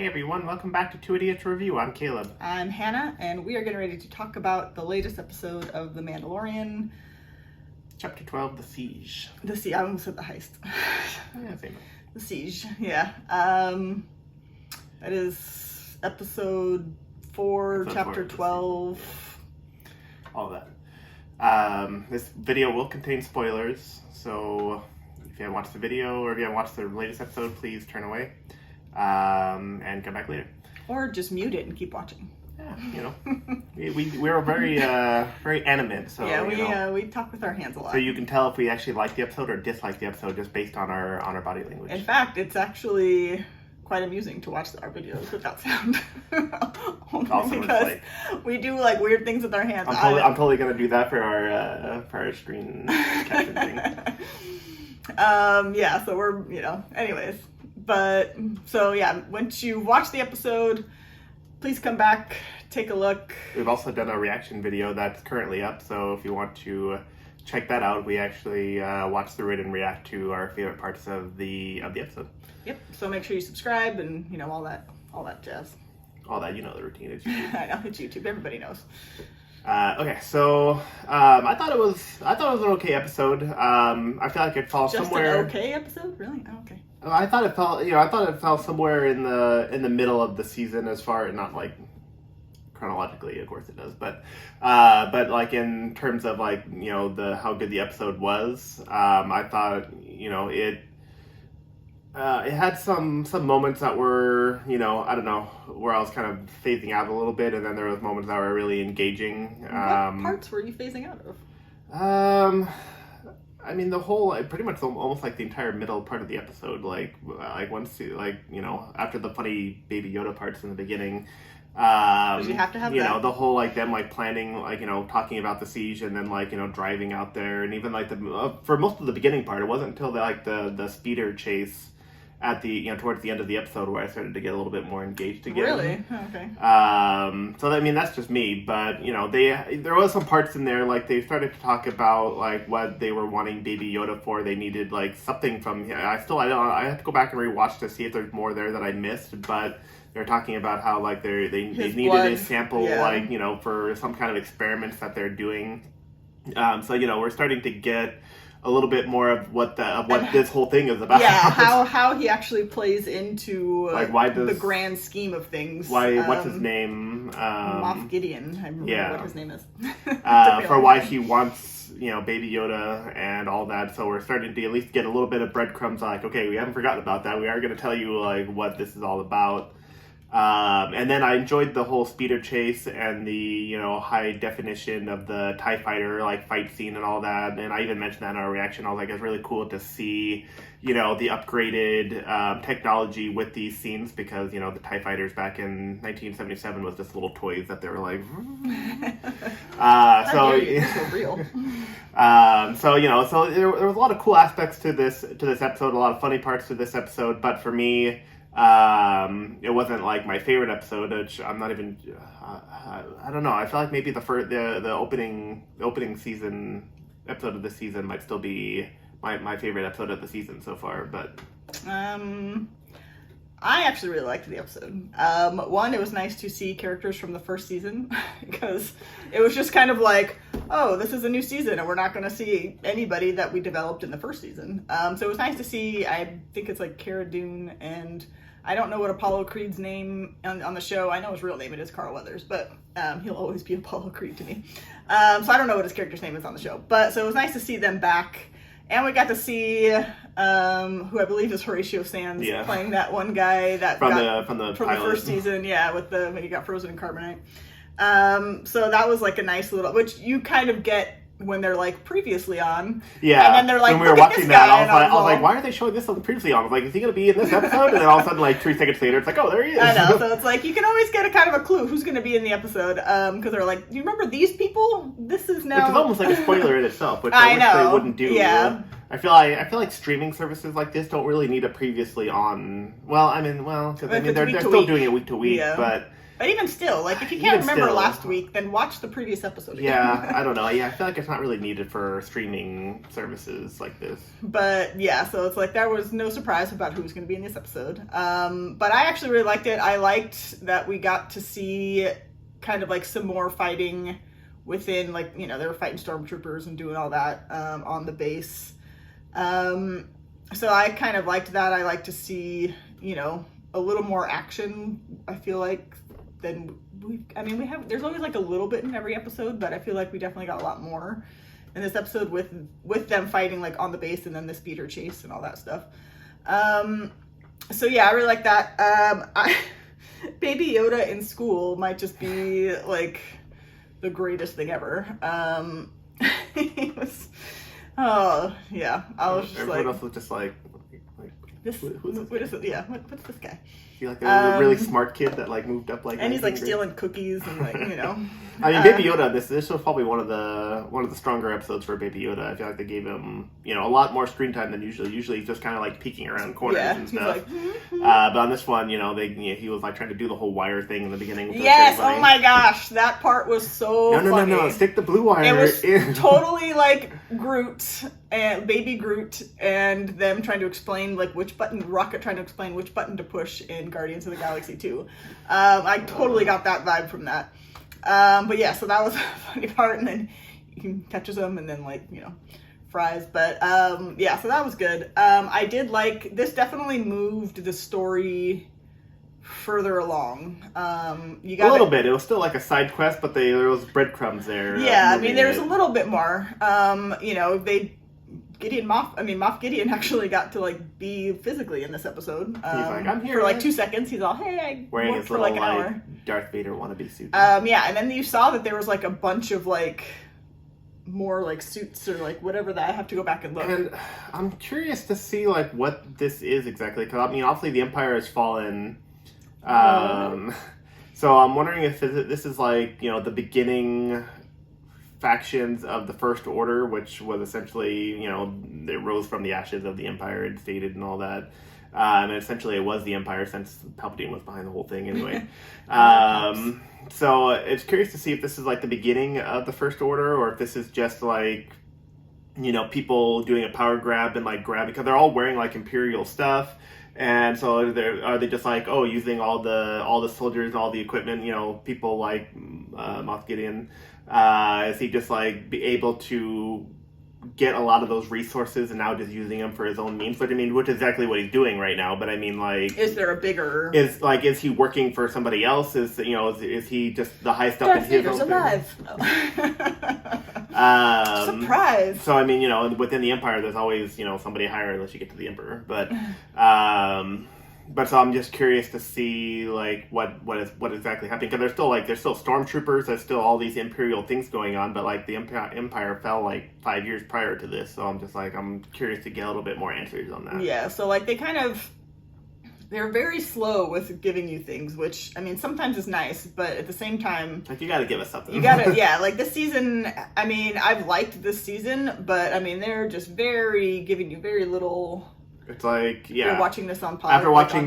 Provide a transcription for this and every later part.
Hey everyone, welcome back to Two Idiots Review. I'm Caleb. I'm Hannah, and we are getting ready to talk about the latest episode of The Mandalorian. Chapter 12, The Siege. I almost said the heist. Yeah, same. The Siege, yeah. That is episode 4, chapter 12. All of that. This video will contain spoilers, so if you haven't watched the video or if you haven't watched the latest episode, please turn away and come back later. Or just mute it and keep watching. Yeah, we're very very animate, so yeah, we talk with our hands a lot. So you can tell if we actually like the episode or dislike the episode just based on our body language. In fact, it's actually quite amusing to watch our videos without sound. Also because we do like weird things with our hands. I'm totally gonna do that for our screen capture thing. Yeah, so we're anyways. But so yeah, once you watch the episode, please come back, take a look. We've also done a reaction video that's currently up, so if you want to check that out, we actually watch through it and react to our favorite parts of the episode. Yep. So make sure you subscribe and all that jazz. All that, the routine. It's YouTube. I know, it's YouTube. Everybody knows. Okay, so I thought it was an okay episode. I feel like it falls somewhere. Just an okay episode, really? Oh, okay. I thought it fell somewhere in the middle of the season, as far not like chronologically, of course it does, but like in terms of like how good the episode was. I thought it had some moments that were I don't know, where I was kind of phasing out a little bit, and then there was moments that were really engaging. What parts were you phasing out of? I mean, the whole, pretty much almost like the entire middle part of the episode, like once, after the funny Baby Yoda parts in the beginning. Because you have to have that. The whole, them, planning, talking about the siege and then, driving out there. And even, for most of the beginning part, it wasn't until, the speeder chase at the, towards the end of the episode where I started to get a little bit more engaged again. Really? Okay. So, I mean, that's just me, but, there was some parts in there, they started to talk about, what they were wanting Baby Yoda for. They needed, something from, I have to go back and rewatch to see if there's more there that I missed, but they're talking about how, they needed blood. a sample, Yeah. For some kind of experiments that they're doing. So, we're starting to get a little bit more of what this whole thing is about. Yeah, how he actually plays into the grand scheme of things. What's his name? Moff Gideon. I remember what his name is. For why he wants, Baby Yoda and all that. So we're starting to at least get a little bit of breadcrumbs. Okay, we haven't forgotten about that. We are going to tell you what this is all about. And then I enjoyed the whole speeder chase and the, high definition of the TIE fighter, fight scene and all that. And I even mentioned that in our reaction. I was like, it's really cool to see, the upgraded technology with these scenes because, the TIE fighters back in 1977 was just little toys that they were like, so real. So there was a lot of cool aspects to this episode, a lot of funny parts to this episode, but for me, it wasn't my favorite episode, which I'm not even. I don't know. I feel like maybe the opening season episode of this season might still be my favorite episode of the season so far. But I actually really liked the episode. One, it was nice to see characters from the first season because it was just kind of oh, this is a new season and we're not going to see anybody that we developed in the first season. So it was nice to see. I think it's Cara Dune, and I don't know what Apollo Creed's name on the show. I know his real name, it is Carl Weathers, but he'll always be Apollo Creed to me. So I don't know what his character's name is on the show. But so it was nice to see them back. And we got to see who I believe is Horatio Sands playing that one guy that from the first season, with when he got frozen in carbonite. So that was a nice little, which you kind of get when they're previously on. Yeah. And then they're when we were watching that, I was like, why are they showing this on the previously on? I was like, is he going to be in this episode? And then all of a sudden, 3 seconds later, it's oh, there he is. I know. So it's you can always get a kind of a clue who's going to be in the episode. Because they're do you remember these people? This is now. Which is almost a spoiler in itself, which I wish they wouldn't do. Yeah. I feel like streaming services like this don't really need a previously on. Well, because they're still doing it week to week, but. But even still, like, if you Even can't remember still. last week, then watch the previous episode again. Yeah, I don't know. Yeah, I feel like it's not really needed for streaming services like this. But yeah, so it's like there was no surprise about who was going to be in this episode. But I actually really liked it. I liked that we got to see kind of like some more fighting within, like, you know, they were fighting stormtroopers and doing all that on the base. So I kind of liked that. I like to see, you know, a little more action, I feel like, than we have, there's always like a little bit in every episode, but I feel like we definitely got a lot more in this episode with them fighting like on the base and then the speeder chase and all that stuff. So yeah, I really like that. Baby Yoda in school might just be like the greatest thing ever. He was, oh yeah, I was just Everyone like, else was just like this, who's this? what is it? Yeah, what's this guy? He like a really smart kid that like moved up like. And he's like 19 stealing cookies and like, you know. I mean, Baby Yoda. This was probably one of the stronger episodes for Baby Yoda. I feel like they gave him, you know, a lot more screen time than usually. Usually he's just kind of like peeking around corners and stuff. Like, but on this one, you know, he was like trying to do the whole wire thing in the beginning. Which yes, was oh my gosh, that part was so funny. No, stick the blue wire. It was in. totally like Groot and Baby Groot and them trying to explain like which button, Rocket trying to explain which button to push in Guardians of the Galaxy 2. I totally got that vibe from that. But yeah, so that was a funny part, and then he catches them and then like, you know, fries. But yeah, so that was good. I did like, this definitely moved the story further along. You got a little bit. It was still like a side quest, but there was breadcrumbs there. Yeah, I mean, there was a little bit more. You know, Moff Gideon actually got to like be physically in this episode. He's like, I'm here for like 2 seconds. He's all, hey, I wearing worked his for little like an hour. Darth Vader wannabe suit. Yeah, and then you saw that there was like a bunch of like more like suits or like whatever that I have to go back and look. And I'm curious to see like what this is exactly, because I mean, obviously the Empire has fallen. So I'm wondering if this is like, you know, the beginning factions of the First Order, which was essentially, you know, it rose from the ashes of the Empire, it stated and all that. And essentially it was the Empire, since Palpatine was behind the whole thing anyway. So it's curious to see if this is like the beginning of the First Order, or if this is just like, you know, people doing a power grab and like grab, because they're all wearing like Imperial stuff. And so are they just like, oh, using all the soldiers and all the equipment, you know, people like Moff Gideon, is he just like be able to get a lot of those resources and now just using them for his own means? But I mean, which is exactly what he's doing right now. But I mean, like, is there a bigger? Is he working for somebody else? Is he just the highest up in his own alive? Surprise! So I mean, you know, within the Empire, there's always, you know, somebody higher unless you get to the Emperor. But so I'm just curious to see like what exactly happening, because there's still stormtroopers, there's still all these Imperial things going on, but like the Empire fell like 5 years prior to this, so I'm curious to get a little bit more answers on that. Yeah, so like they're very slow with giving you things, which I mean sometimes is nice, but at the same time, like, you got to give us something. You gotta, yeah. Like this season, I mean, I've liked this season, but I mean they're just giving you very little. It's like, yeah. You're watching this on pause. After watching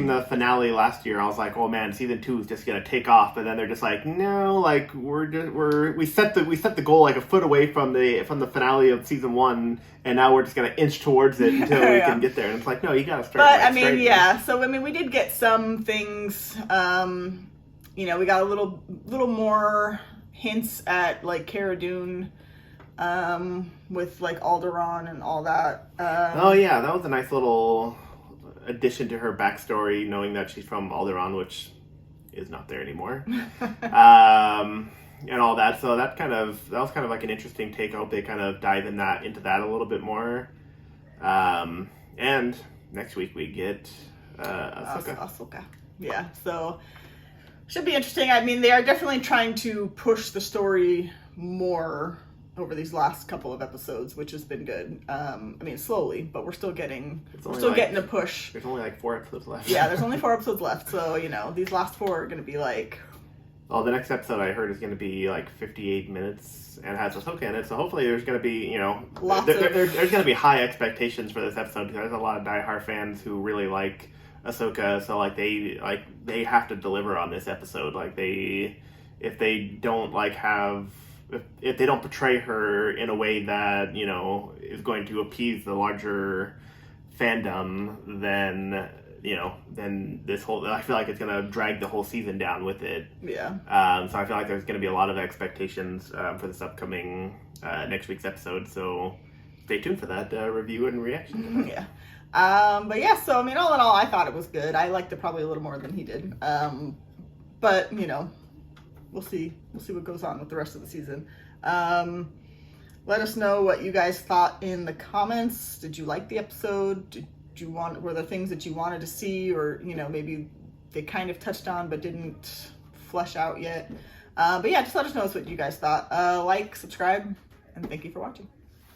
the finale last year, I was like, oh man, season 2 is just gonna take off. But then they're just like, no, like we set the goal like a foot away from the finale of season 1, and now we're just gonna inch towards it until we can get there. And it's like, no, you gotta start. But I mean, yeah. So I mean, we did get some things. You know, we got a little more hints at like Cara Dune. With like Alderaan and all that. Oh yeah, that was a nice little addition to her backstory, knowing that she's from Alderaan, which is not there anymore. And all that. So that was kind of like an interesting take. I hope they kind of dive into that a little bit more. And next week we get Ahsoka. Yeah, so should be interesting. I mean, they are definitely trying to push the story more over these last couple of episodes, which has been good. I mean, slowly, but we're still getting a push. There's only like 4 episodes left. Yeah, there's only 4 episodes left, so you know these last 4 are going to be like. Oh, the next episode I heard is going to be like 58 minutes and has Ahsoka in it. So hopefully there's going to be, you know, there's going to be high expectations for this episode, because there's a lot of diehard fans who really like Ahsoka. So like they have to deliver on this episode. Like if they don't like have if they don't portray her in a way that, you know, is going to appease the larger fandom, then, you know, then this whole, I feel like it's going to drag the whole season down with it. Yeah. So I feel like there's going to be a lot of expectations for this upcoming next week's episode. So stay tuned for that review and reaction. Yeah. But yeah, so I mean, all in all, I thought it was good. I liked it probably a little more than he did. But you know, we'll see what goes on with the rest of the season. Let us know what you guys thought in the comments. Did you like the episode? Were there things that you wanted to see, or, you know, maybe they kind of touched on but didn't flesh out yet? But yeah, just let us know what you guys thought. Like, subscribe, and thank you for watching.